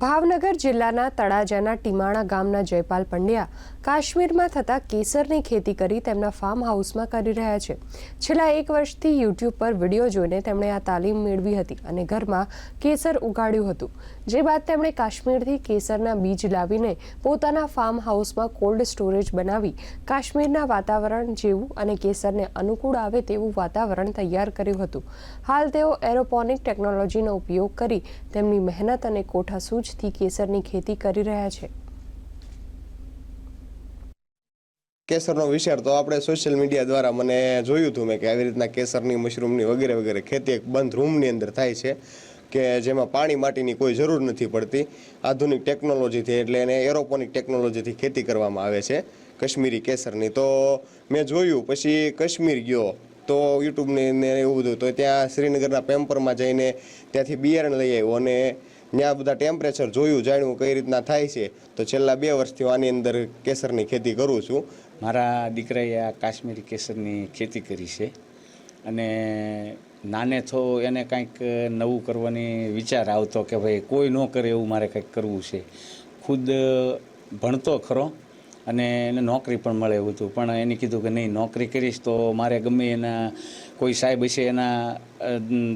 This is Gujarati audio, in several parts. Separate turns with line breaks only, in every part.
ભાવનગર જિલ્લાના તળાજાના ટીમાણા ગામના જયપાલ પંડ્યા કાશ્મીરમાં થતા કેસરની ખેતી કરી તેમના ફાર્મ હાઉસમાં કરી રહ્યા છે। છેલ્લા 1 વર્ષથી યુટ્યુબ પર વિડીયો જોઈને તેમણે આ તાલીમ મેળવી હતી અને ઘરમાં કેસર ઉગાડ્યું હતું। જે બાદ તેમણે કાશ્મીરથી કેસરના બીજ લાવીને પોતાના ફાર્મ હાઉસમાં કોલ્ડ સ્ટોરેજ બનાવી કાશ્મીરના વાતાવરણ જેવું અને કેસરને અનુકૂળ આવે તેવું વાતાવરણ તૈયાર કર્યું હતું। હાલ તેઓ એરોપોનિક ટેકનોલોજીનો ઉપયોગ કરી તેમની મહેનત અને કોઠાસૂઝ થી કેસરની ખેતી કરી રહ્યા છે।
કેસરનો વિચાર તો આપણે સોશિયલ મીડિયા દ્વારા મને જોયું હતું મેં કે આવી રીતના કેસરની મશરૂમની વગેરે વગેરે ખેતી એક બંધ રૂમની અંદર થાય છે કે જેમાં પાણી માટીની કોઈ જરૂર નથી પડતી। આધુનિક ટેકનોલોજીથી એટલે એને એરોપોનિક ટેકનોલોજીથી ખેતી કરવામાં આવે છે કાશ્મીરી કેસરની। તો મેં જોયું, પછી કાશ્મીર ગયો તો યુટ્યુબને એવું બધું, તો ત્યાં શ્રીનગરના પેમ્પરમાં જઈને ત્યાંથી બિયારણ લઈ આવ્યો અને ત્યાં બધા ટેમ્પરેચર જોયું, જાણ્યું કઈ રીતના થાય છે। તો છેલ્લા 2 વર્ષથી આની અંદર કેસરની ખેતી કરું છું।
મારા દીકરાએ આ કાશ્મીરી કેસરની ખેતી કરી છે અને નાને તો એને કંઈક નવું કરવાની વિચાર આવતો કે ભાઈ કોઈ ન કરે એવું મારે કંઈક કરવું છે। ખુદ ભણતો ખરો અને એને નોકરી પણ મળે એવું હતું, પણ એને કીધું કે નહીં, નોકરી કરીશ તો મારે ગમે એના કોઈ સાહેબ હશે એના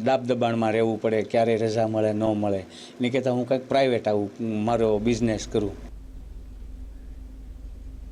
દાબ દબાણમાં રહેવું પડે, ક્યારે રજા મળે ન મળે। એને કહેતા હું કંઈક પ્રાઇવેટ આવું મારો બિઝનેસ કરું।